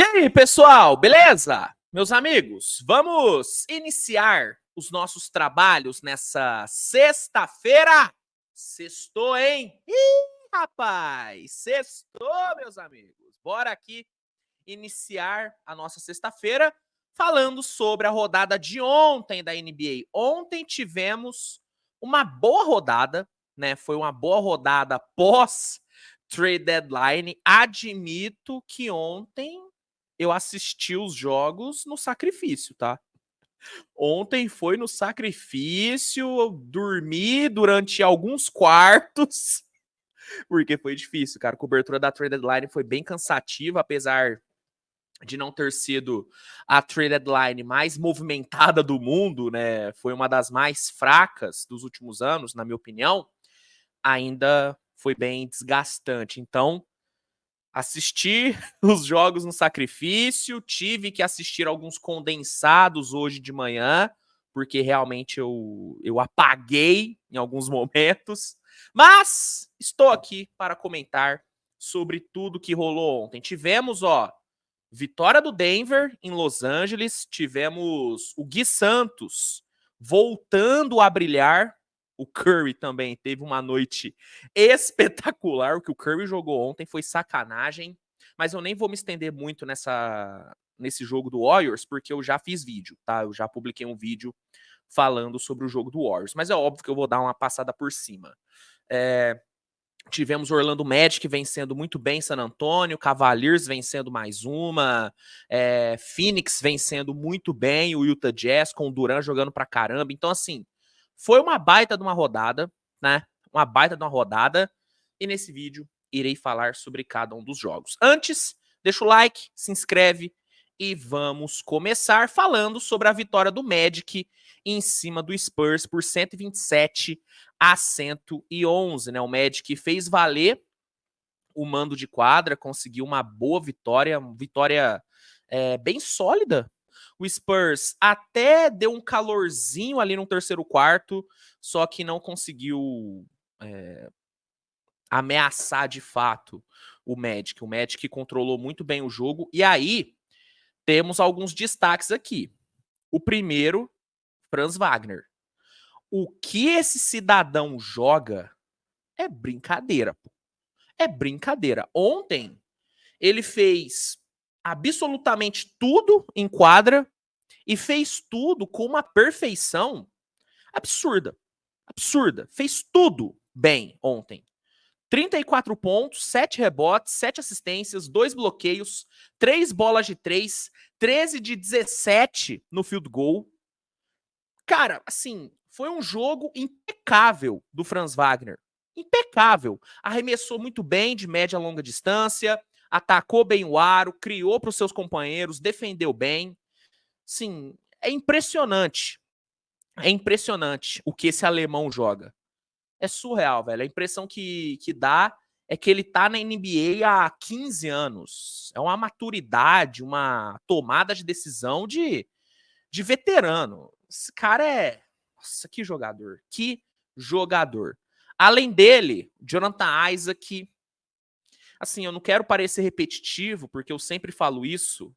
E aí, pessoal, beleza? Meus amigos, vamos iniciar os nossos trabalhos nessa sexta-feira. Sextou, hein? Ih, rapaz, sextou, meus amigos. Bora aqui iniciar a nossa sexta-feira falando sobre a rodada de ontem da NBA. Ontem tivemos uma boa rodada, né? Foi uma boa rodada pós trade deadline. Admito que ontem eu assisti os jogos no sacrifício, tá? Ontem foi no sacrifício, eu dormi durante alguns quartos, porque foi difícil, cara. A cobertura da trade deadline foi bem cansativa, apesar de não ter sido a trade deadline mais movimentada do mundo, né? Foi uma das mais fracas dos últimos anos, na minha opinião. Ainda foi bem desgastante. Então, assisti os jogos no sacrifício, tive que assistir alguns condensados hoje de manhã, porque realmente eu apaguei em alguns momentos. Mas estou aqui para comentar sobre tudo que rolou ontem. Tivemos, vitória do Denver em Los Angeles, tivemos o Gui Santos voltando a brilhar. O Curry também teve uma noite espetacular. O que o Curry jogou ontem foi sacanagem. Mas eu nem vou me estender muito nesse jogo do Warriors, porque eu já fiz vídeo, tá? Eu já publiquei um vídeo falando sobre o jogo do Warriors. Mas é óbvio que eu vou dar uma passada por cima. Tivemos Orlando Magic vencendo muito bem San Antonio, Cavaliers vencendo mais uma, Phoenix vencendo muito bem o Utah Jazz, com o Durant jogando pra caramba. Então, assim, foi uma baita de uma rodada, né? Uma baita de uma rodada. E nesse vídeo irei falar sobre cada um dos jogos. Antes, deixa o like, se inscreve e vamos começar falando sobre a vitória do Magic em cima do Spurs por 127-111, né? O Magic fez valer o mando de quadra, conseguiu uma boa vitória, bem sólida. O Spurs até deu um calorzinho ali no terceiro quarto, só que não conseguiu ameaçar de fato o Magic. O Magic controlou muito bem o jogo. E aí, temos alguns destaques aqui. O primeiro, Franz Wagner. O que esse cidadão joga é brincadeira, pô. É brincadeira. Ontem, ele fez absolutamente tudo em quadra e fez tudo com uma perfeição absurda. Absurda. Fez tudo bem ontem. 34 pontos, 7 rebotes, 7 assistências, 2 bloqueios, 3 bolas de 3, 13 de 17 no field goal. Cara, assim, foi um jogo impecável do Franz Wagner. Impecável. Arremessou muito bem de média a longa distância, atacou bem o aro, criou para os seus companheiros, defendeu bem. Sim, é impressionante. É impressionante o que esse alemão joga. É surreal, velho. A impressão que dá é que ele tá na NBA há 15 anos. É uma maturidade, uma tomada de decisão de veterano. Esse cara é... Nossa, que jogador. Que jogador. Além dele, Jonathan Isaac. Assim, eu não quero parecer repetitivo, porque eu sempre falo isso,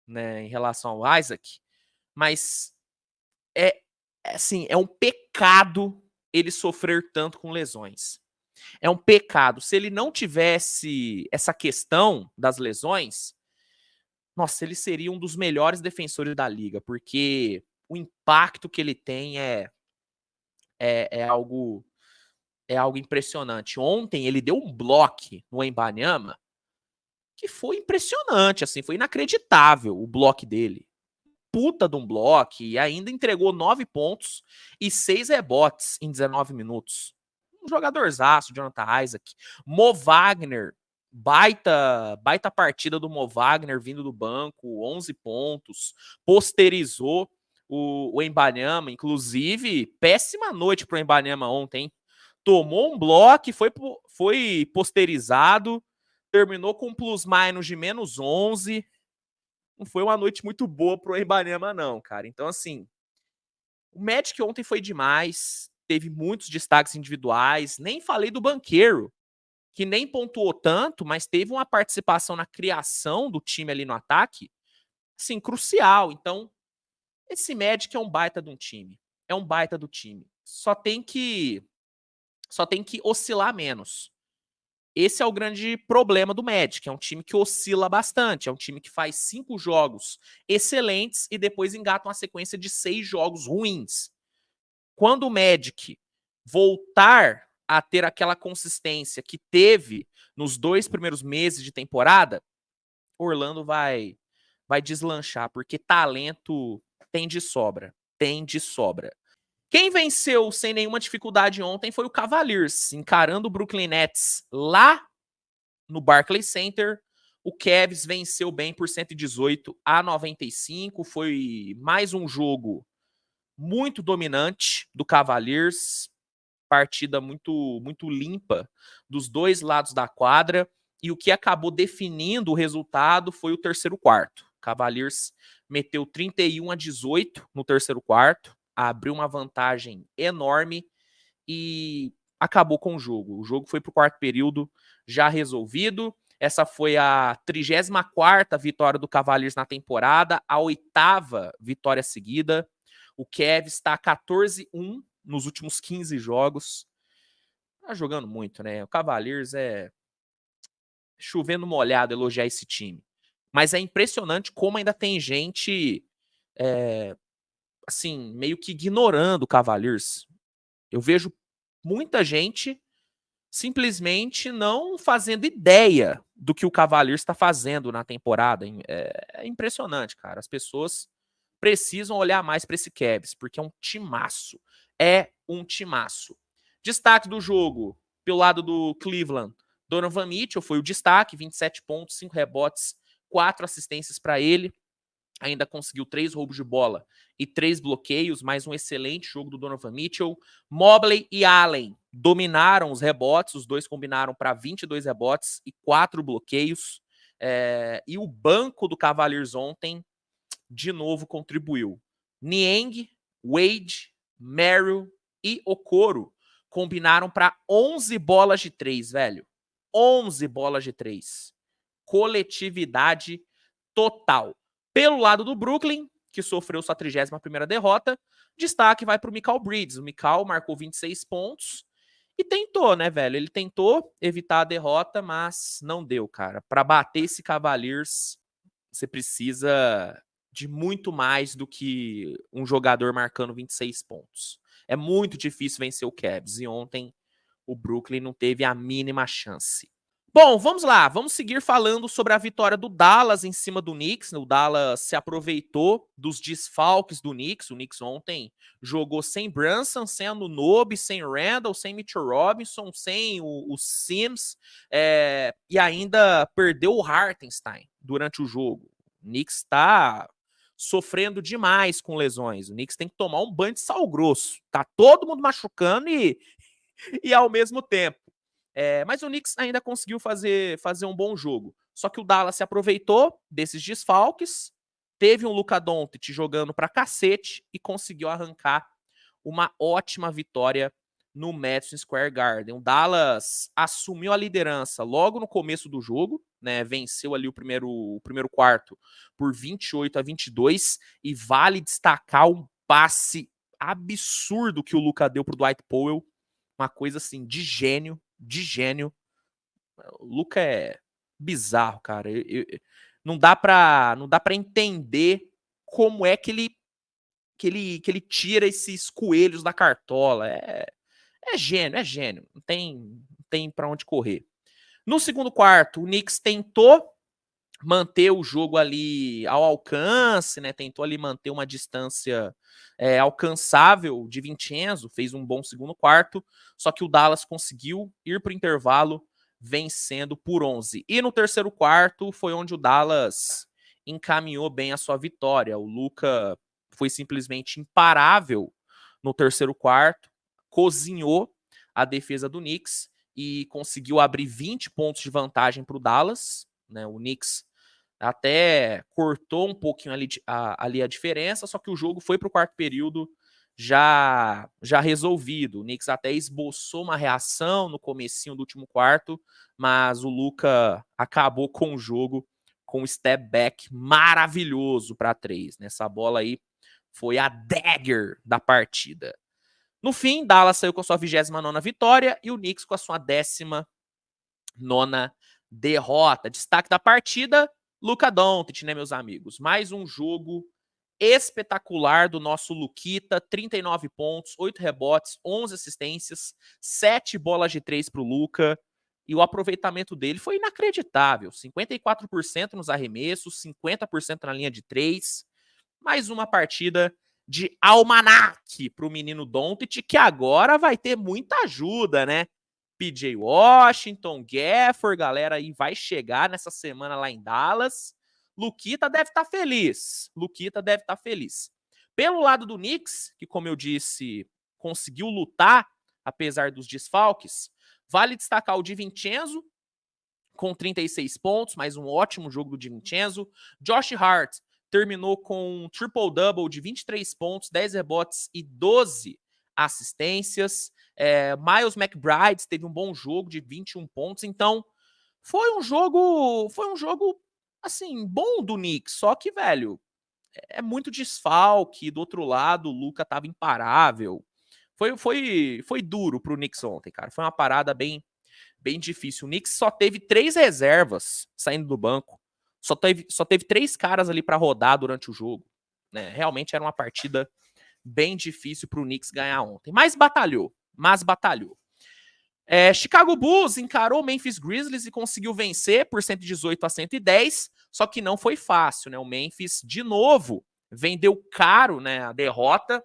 né, em relação ao Isaac, mas assim, é um pecado ele sofrer tanto com lesões. É um pecado. Se ele não tivesse essa questão das lesões, nossa, ele seria um dos melhores defensores da liga, porque o impacto que ele tem é algo impressionante. Ontem ele deu um bloco no Wembanyama que foi impressionante, assim, foi inacreditável o bloco dele. Puta de um bloco e ainda entregou 9 pontos e 6 rebotes em 19 minutos. Um jogadorzaço, Jonathan Isaac. Mo Wagner, baita partida do Mo Wagner vindo do banco, 11 pontos, posterizou o Wembanyama, inclusive, péssima noite pro Wembanyama ontem, tomou um bloco, foi posterizado, terminou com um plus-minus de menos 11, não foi uma noite muito boa pro Wembanyama não, cara. Então, assim, o Magic ontem foi demais, teve muitos destaques individuais, nem falei do Banqueiro. que nem pontuou tanto, mas teve uma participação na criação do time ali no ataque, assim, crucial. Então, esse Magic é um baita de um time. É um baita do time. Só tem que oscilar menos. Esse é o grande problema do Magic. É um time que oscila bastante. É um time que faz 5 jogos excelentes e depois engata uma sequência de 6 jogos ruins. Quando o Magic voltar a ter aquela consistência que teve nos 2 primeiros meses de temporada, Orlando vai deslanchar, porque talento tem de sobra. Tem de sobra. Quem venceu sem nenhuma dificuldade ontem foi o Cavaliers, encarando o Brooklyn Nets lá no Barclays Center. O Cavs venceu bem por 118-95. Foi mais um jogo muito dominante do Cavaliers. Partida muito limpa dos dois lados da quadra. E o que acabou definindo o resultado foi o terceiro quarto. O Cavaliers meteu 31-18 no terceiro quarto. Abriu uma vantagem enorme e acabou com o jogo. O jogo foi para o quarto período já resolvido. Essa foi a 34ª vitória do Cavaliers na temporada, a 8ª vitória seguida. O Cavs está 14-1 nos últimos 15 jogos. Tá jogando muito, né? O Cavaliers é chovendo molhado elogiar esse time. Mas é impressionante como ainda tem gente assim, meio que ignorando o Cavaliers. Eu vejo muita gente simplesmente não fazendo ideia do que o Cavaliers está fazendo na temporada. É impressionante, cara. As pessoas precisam olhar mais para esse Cavs, porque é um timaço. É um timaço. Destaque do jogo, pelo lado do Cleveland, Donovan Mitchell foi o destaque, 27 pontos, 5 rebotes, 4 assistências para ele. Ainda conseguiu 3 roubos de bola e 3 bloqueios, mais um excelente jogo do Donovan Mitchell. Mobley e Allen dominaram os rebotes, os dois combinaram para 22 rebotes e 4 bloqueios. E o banco do Cavaliers ontem, de novo, contribuiu. Niang, Wade, Merrill e Okoro combinaram para 11 bolas de 3, velho. 11 bolas de 3. Coletividade total. Pelo lado do Brooklyn, que sofreu sua 31ª derrota, destaque vai para o Mikal Bridges. O Mikal marcou 26 pontos e tentou, né, velho? Ele tentou evitar a derrota, mas não deu, cara. Para bater esse Cavaliers, você precisa de muito mais do que um jogador marcando 26 pontos. É muito difícil vencer o Cavs e ontem o Brooklyn não teve a mínima chance. Bom, vamos lá, vamos seguir falando sobre a vitória do Dallas em cima do Knicks. O Dallas se aproveitou dos desfalques do Knicks. O Knicks ontem jogou sem Brunson, sem Anunoby, sem Randall, sem Mitchell Robinson, sem o Sims, e ainda perdeu o Hartenstein durante o jogo. O Knicks está sofrendo demais com lesões. O Knicks tem que tomar um banho de sal grosso. Tá todo mundo machucando e ao mesmo tempo. Mas o Knicks ainda conseguiu fazer um bom jogo. Só que o Dallas se aproveitou desses desfalques, teve um Luka Doncic jogando pra cacete e conseguiu arrancar uma ótima vitória no Madison Square Garden. O Dallas assumiu a liderança logo no começo do jogo, né? Venceu ali o primeiro quarto por 28-22 e vale destacar um passe absurdo que o Luka deu pro Dwight Powell, uma coisa assim de gênio. O Luka é bizarro, cara. Não dá pra entender como é que ele tira esses coelhos da cartola. É gênio. Não tem para onde correr. No segundo quarto, o Knicks tentou manter o jogo ali ao alcance, né? Tentou ali manter uma distância alcançável de Vincenzo, fez um bom segundo quarto, só que o Dallas conseguiu ir para o intervalo vencendo por 11. E no terceiro quarto foi onde o Dallas encaminhou bem a sua vitória. O Luka foi simplesmente imparável no terceiro quarto, cozinhou a defesa do Knicks e conseguiu abrir 20 pontos de vantagem para o Dallas, né? O Knicks até cortou um pouquinho ali a diferença, só que o jogo foi para o quarto período já resolvido. O Knicks até esboçou uma reação no comecinho do último quarto, mas o Luka acabou com o jogo com um step back maravilhoso para 3. Essa bola aí foi a dagger da partida. No fim, Dallas saiu com a sua 29ª vitória e o Knicks com a sua 19ª derrota. Destaque da partida, Luka Doncic, né, meus amigos? Mais um jogo espetacular do nosso Luquita, 39 pontos, 8 rebotes, 11 assistências, 7 bolas de 3 para o Luka. E o aproveitamento dele foi inacreditável. 54% nos arremessos, 50% na linha de 3. Mais uma partida de almanaque para o menino Doncic, que agora vai ter muita ajuda, né? PJ Washington, Gafford, galera aí vai chegar nessa semana lá em Dallas. Luquita deve estar feliz. Luquita deve estar feliz. Pelo lado do Knicks, que como eu disse, conseguiu lutar apesar dos desfalques, vale destacar o DiVincenzo com 36 pontos, mais um ótimo jogo do DiVincenzo. Josh Hart terminou com um triple-double de 23 pontos, 10 rebotes e 12 assistências. Miles McBride teve um bom jogo de 21 pontos. Então, foi um jogo assim, bom do Knicks. Só que, velho, é muito desfalque. Do outro lado, o Luka tava imparável. Foi duro pro Knicks ontem, cara. Foi uma parada bem difícil. O Knicks só teve 3 reservas saindo do banco. Só teve 3 caras ali para rodar durante o jogo. Né? Realmente era uma partida bem difícil para o Knicks ganhar ontem. Mas batalhou. Chicago Bulls encarou o Memphis Grizzlies e conseguiu vencer por 118-110, só que não foi fácil, né? O Memphis, de novo, vendeu caro, né, a derrota.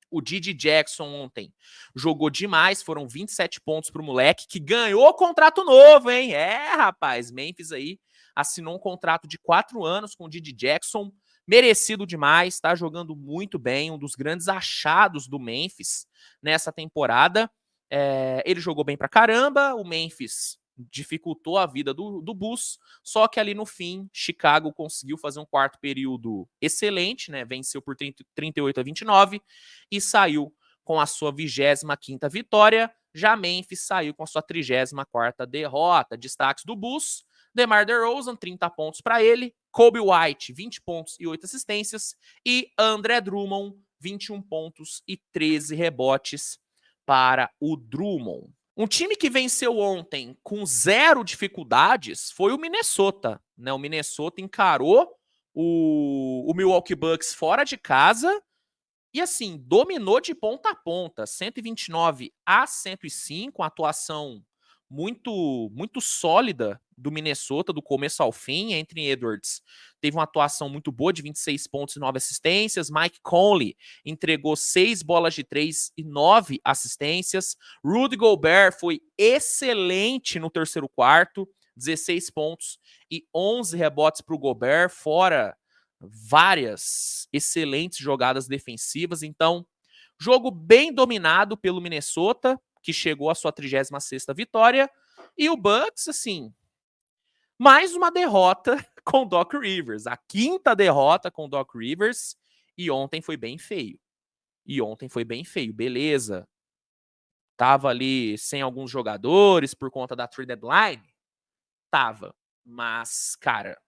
O Didi Jackson ontem jogou demais, foram 27 pontos pro moleque, que ganhou contrato novo, hein? Rapaz, Memphis aí assinou um contrato de 4 anos com o Didi Jackson, merecido demais, tá jogando muito bem, um dos grandes achados do Memphis nessa temporada. Ele jogou bem pra caramba, o Memphis dificultou a vida do Bulls, só que ali no fim, Chicago conseguiu fazer um quarto período excelente, né? Venceu por 38-29 e saiu com a sua 25ª vitória. Já Memphis saiu com a sua 34ª derrota. Destaques do Bulls: DeMar DeRozan, 30 pontos para ele, Kobe White, 20 pontos e 8 assistências, e André Drummond, 21 pontos e 13 rebotes para o Drummond. Um time que venceu ontem com 0 dificuldades foi o Minnesota. Né? O Minnesota encarou o Milwaukee Bucks fora de casa e, assim, dominou de ponta a ponta. 129-105, uma atuação muito sólida do Minnesota, do começo ao fim. Anthony Edwards teve uma atuação muito boa, de 26 pontos e 9 assistências. Mike Conley entregou 6 bolas de 3 e 9 assistências. Rudy Gobert foi excelente no terceiro quarto, 16 pontos e 11 rebotes para o Gobert, fora várias excelentes jogadas defensivas. Então, jogo bem dominado pelo Minnesota, que chegou à sua 36ª vitória. E o Bucks, assim, mais uma derrota com o Doc Rivers. A 5ª derrota com o Doc Rivers. E ontem foi bem feio. Beleza. Tava ali sem alguns jogadores por conta da trade deadline. Tava. Mas, cara,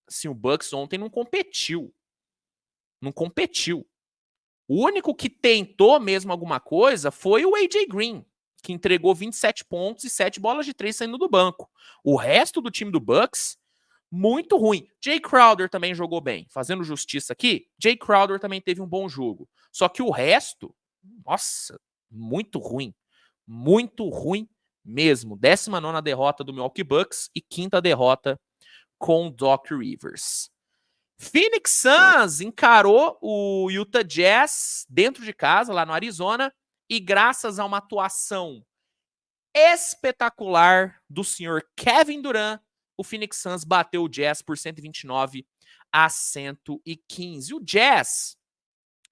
assim, o Bucks ontem não competiu. O único que tentou mesmo alguma coisa foi o AJ Green, que entregou 27 pontos e 7 bolas de 3 saindo do banco. O resto do time do Bucks, muito ruim. Jay Crowder também jogou bem. Fazendo justiça aqui, Jay Crowder também teve um bom jogo. Só que o resto, nossa, muito ruim. Muito ruim mesmo. 19ª derrota do Milwaukee Bucks e 5ª derrota com Doc Rivers. Phoenix Suns encarou o Utah Jazz dentro de casa, lá no Arizona, e graças a uma atuação espetacular do senhor Kevin Durant, o Phoenix Suns bateu o Jazz por 129-115. O Jazz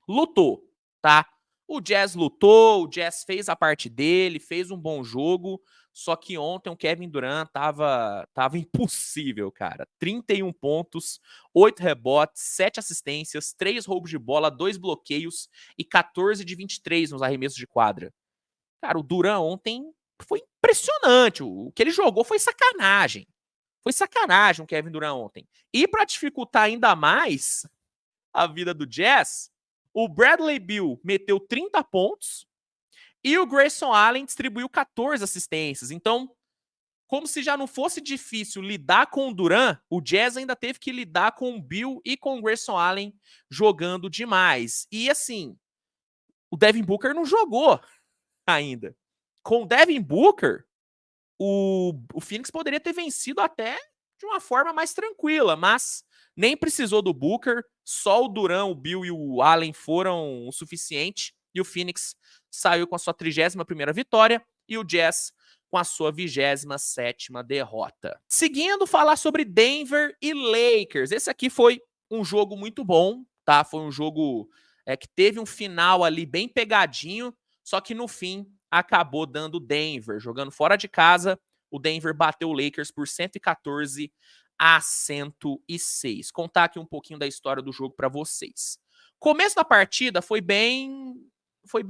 lutou, tá? O Jazz lutou, o Jazz fez a parte dele, fez um bom jogo, Só que ontem o Kevin Durant tava impossível, cara. 31 pontos, 8 rebotes, 7 assistências, 3 roubos de bola, 2 bloqueios e 14 de 23 nos arremessos de quadra. Cara, o Durant ontem foi impressionante. O que ele jogou foi sacanagem. Foi sacanagem o Kevin Durant ontem. E para dificultar ainda mais a vida do Jazz, o Bradley Beal meteu 30 pontos e o Grayson Allen distribuiu 14 assistências. Então, como se já não fosse difícil lidar com o Durant, o Jazz ainda teve que lidar com o Beal e com o Grayson Allen jogando demais. E assim, o Devin Booker não jogou ainda. Com o Devin Booker, o Phoenix poderia ter vencido até de uma forma mais tranquila, mas nem precisou do Booker, só o Durant, o Beal e o Allen foram o suficiente, e o Phoenix saiu com a sua 31ª vitória, e o Jazz com a sua 27ª derrota. Seguindo, falar sobre Denver e Lakers. Esse aqui foi um jogo muito bom, tá? Foi um jogo que teve um final ali bem pegadinho, só que no fim acabou dando Denver. Jogando fora de casa, o Denver bateu o Lakers por 114-106. Contar aqui um pouquinho da história do jogo para vocês. Começo da partida foi bem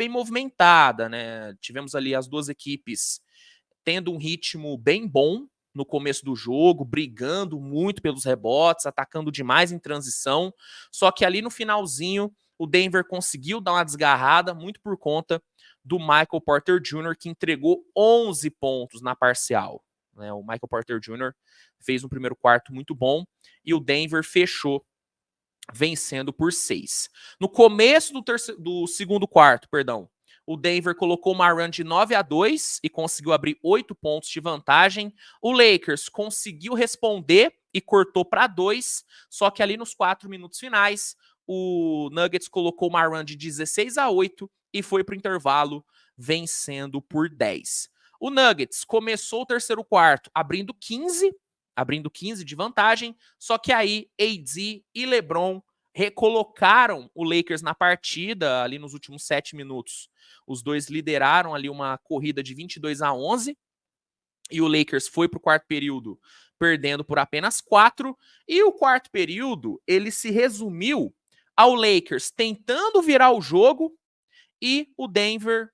movimentada, né? Tivemos ali as duas equipes tendo um ritmo bem bom no começo do jogo, brigando muito pelos rebotes, atacando demais em transição. Só que ali no finalzinho, o Denver conseguiu dar uma desgarrada, muito por conta do Michael Porter Jr., que entregou 11 pontos na parcial. O Michael Porter Jr. fez um primeiro quarto muito bom e o Denver fechou vencendo por 6. No começo do segundo quarto, o Denver colocou uma run de 9-2 e conseguiu abrir 8 pontos de vantagem. O Lakers conseguiu responder e cortou para 2, só que ali nos 4 minutos finais, o Nuggets colocou uma run de 16-8 e foi para o intervalo vencendo por 10. O Nuggets começou o terceiro quarto abrindo 15 de vantagem, só que aí AD e LeBron recolocaram o Lakers na partida ali nos últimos 7 minutos. Os dois lideraram ali uma corrida de 22-11 e o Lakers foi para o quarto período perdendo por apenas 4. E o quarto período, ele se resumiu ao Lakers tentando virar o jogo e o Denver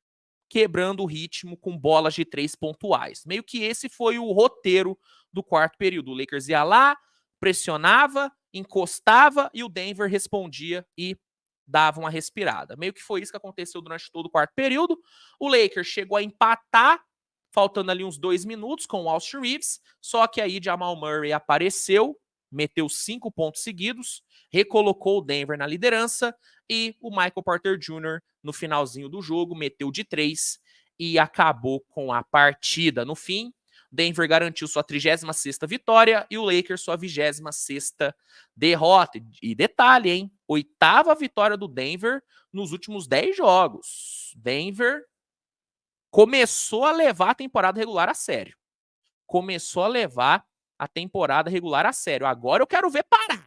quebrando o ritmo com bolas de 3 pontuais. Meio que esse foi o roteiro do quarto período. O Lakers ia lá, pressionava, encostava e o Denver respondia e dava uma respirada. Meio que foi isso que aconteceu durante todo o quarto período. O Lakers chegou a empatar, faltando ali uns 2 minutos com o Austin Reeves, só que aí Jamal Murray apareceu, meteu 5 pontos seguidos, recolocou o Denver na liderança e o Michael Porter Jr. no finalzinho do jogo meteu de 3 e acabou com a partida. No fim, Denver garantiu sua 36ª vitória e o Lakers sua 26ª derrota. E detalhe, hein? 8ª vitória do Denver nos últimos 10 jogos. Denver começou a levar a temporada regular a sério. Agora eu quero ver parar.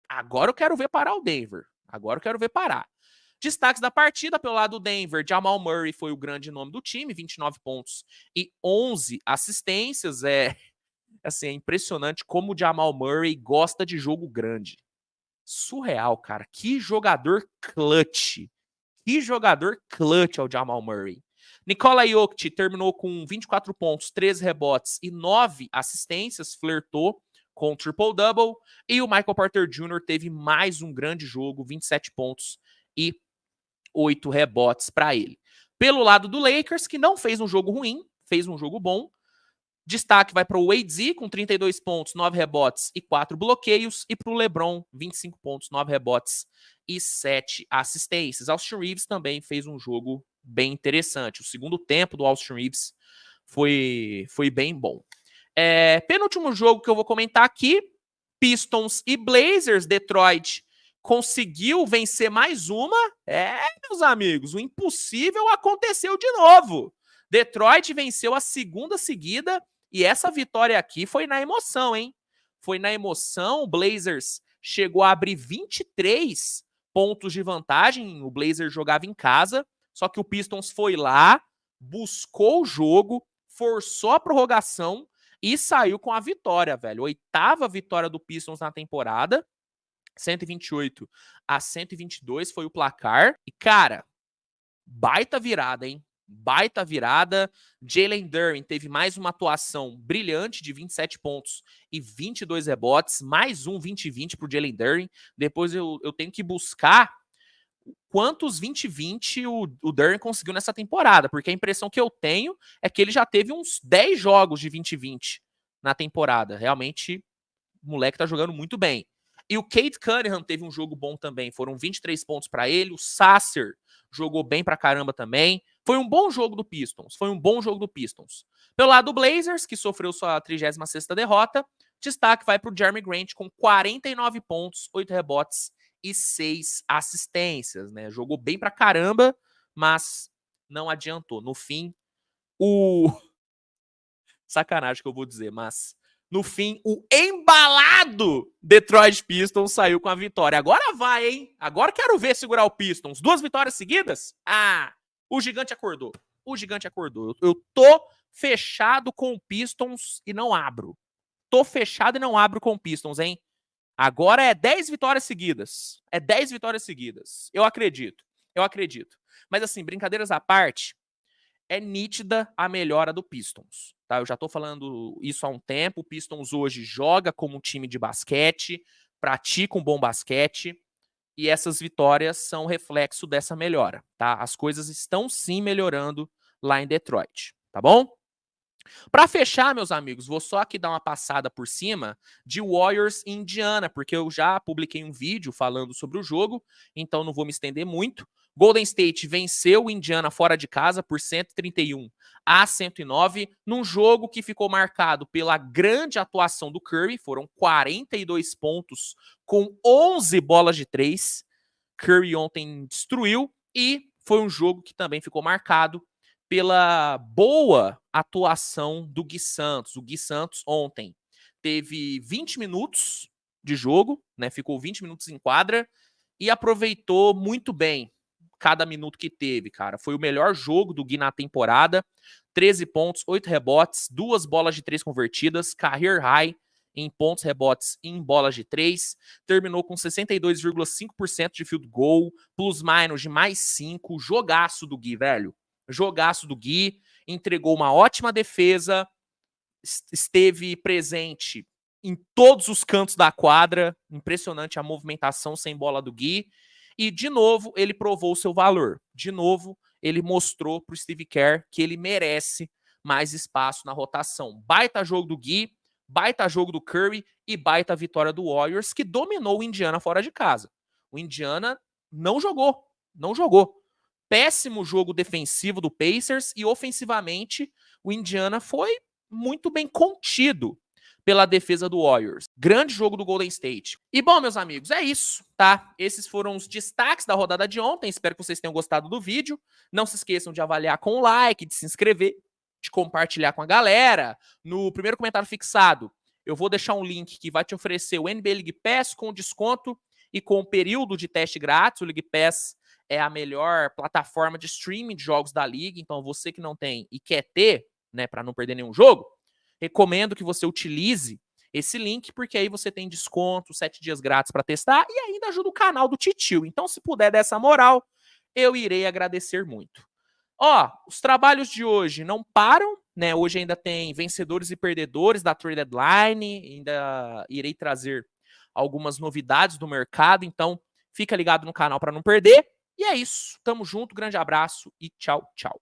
Agora eu quero ver parar o Denver. Destaques da partida, pelo lado do Denver, Jamal Murray foi o grande nome do time, 29 pontos e 11 assistências. É impressionante como o Jamal Murray gosta de jogo grande. Surreal, cara. Que jogador clutch é o Jamal Murray. Nikola Jokic terminou com 24 pontos, 13 rebotes e 9 assistências, flertou com o triple-double. E o Michael Porter Jr. teve mais um grande jogo, 27 pontos e 8 rebotes para ele. Pelo lado do Lakers, que não fez um jogo ruim, fez um jogo bom. Destaque vai para o AD, com 32 pontos, 9 rebotes e 4 bloqueios. E para o LeBron, 25 pontos, 9 rebotes e 7 assistências. Austin Reeves também fez um jogo bem interessante. O segundo tempo do Austin Reeves foi bem bom. Penúltimo jogo que eu vou comentar aqui, Pistons e Blazers. Detroit conseguiu vencer mais uma. Meus amigos, o impossível aconteceu de novo. Detroit venceu a segunda seguida e essa vitória aqui foi na emoção, hein? Foi na emoção. O Blazers chegou a abrir 23 pontos de vantagem. O Blazers jogava em casa, só que o Pistons foi lá, buscou o jogo, forçou a prorrogação e saiu com a vitória, velho. 8ª vitória do Pistons na temporada. 128-122 foi o placar. E, cara, baita virada, hein? Baita virada. Jalen Duren teve mais uma atuação brilhante de 27 pontos e 22 rebotes. Mais um 20-20 pro Jalen Duren. Depois eu tenho que buscar quantos 20-20 o Duren conseguiu nessa temporada, porque a impressão que eu tenho é que ele já teve uns 10 jogos de 20-20 na temporada. Realmente, o moleque tá jogando muito bem. E o Cade Cunningham teve um jogo bom também. Foram 23 pontos para ele. O Sasser jogou bem pra caramba também. Foi um bom jogo do Pistons. Pelo lado do Blazers, que sofreu sua 36ª derrota, destaque vai pro Jeremy Grant com 49 pontos, 8 rebotes e 6 assistências, né? Jogou bem pra caramba, mas não adiantou. No fim, sacanagem que eu vou dizer, mas no fim, o embalado Detroit Pistons saiu com a vitória. Agora vai, hein? Agora quero ver segurar o Pistons. 2 vitórias seguidas? Ah, o gigante acordou. Eu tô fechado com o Pistons e não abro. Com o Pistons, hein? Agora é 10 vitórias seguidas. Eu acredito. Mas assim, brincadeiras à parte, é nítida a melhora do Pistons. Tá? Eu já tô falando isso há um tempo. O Pistons hoje joga como um time de basquete, pratica um bom basquete, e essas vitórias são reflexo dessa melhora. Tá? As coisas estão sim melhorando lá em Detroit. Tá bom? Para fechar, meus amigos, vou só aqui dar uma passada por cima de Warriors e Indiana, porque eu já publiquei um vídeo falando sobre o jogo, então não vou me estender muito. Golden State venceu o Indiana fora de casa por 131-109, num jogo que ficou marcado pela grande atuação do Curry. Foram 42 pontos com 11 bolas de 3. Curry ontem destruiu, e foi um jogo que também ficou marcado pela boa atuação do Gui Santos. O Gui Santos ontem teve 20 minutos de jogo, né? Ficou 20 minutos em quadra e aproveitou muito bem cada minuto que teve, cara. Foi o melhor jogo do Gui na temporada. 13 pontos, 8 rebotes, 2 bolas de 3 convertidas, career high em pontos, rebotes e em bolas de 3. Terminou com 62,5% de field goal, plus-minus de mais 5. Jogaço do Gui, velho. Jogaço do Gui, entregou uma ótima defesa, esteve presente em todos os cantos da quadra. Impressionante a movimentação sem bola do Gui. E, de novo, ele provou o seu valor. De novo, ele mostrou para o Steve Kerr que ele merece mais espaço na rotação. Baita jogo do Gui, baita jogo do Curry e baita vitória do Warriors, que dominou o Indiana fora de casa. O Indiana não jogou. Péssimo jogo defensivo do Pacers, e ofensivamente o Indiana foi muito bem contido pela defesa do Warriors. Grande jogo do Golden State. E bom, meus amigos, é isso, tá? Esses foram os destaques da rodada de ontem. Espero que vocês tenham gostado do vídeo. Não se esqueçam de avaliar com o like, de se inscrever, de compartilhar com a galera. No primeiro comentário fixado, eu vou deixar um link que vai te oferecer o NBA League Pass com desconto e com período de teste grátis. O League Pass é a melhor plataforma de streaming de jogos da liga, então você que não tem e quer ter, né, para não perder nenhum jogo, recomendo que você utilize esse link, porque aí você tem desconto, 7 dias grátis para testar e ainda ajuda o canal do Titio. Então, se puder dar essa moral, eu irei agradecer muito. Ó, os trabalhos de hoje não param, né? Hoje ainda tem vencedores e perdedores da Trade Deadline, ainda irei trazer algumas novidades do mercado, então fica ligado no canal para não perder. E é isso. Tamo junto, grande abraço e tchau, tchau.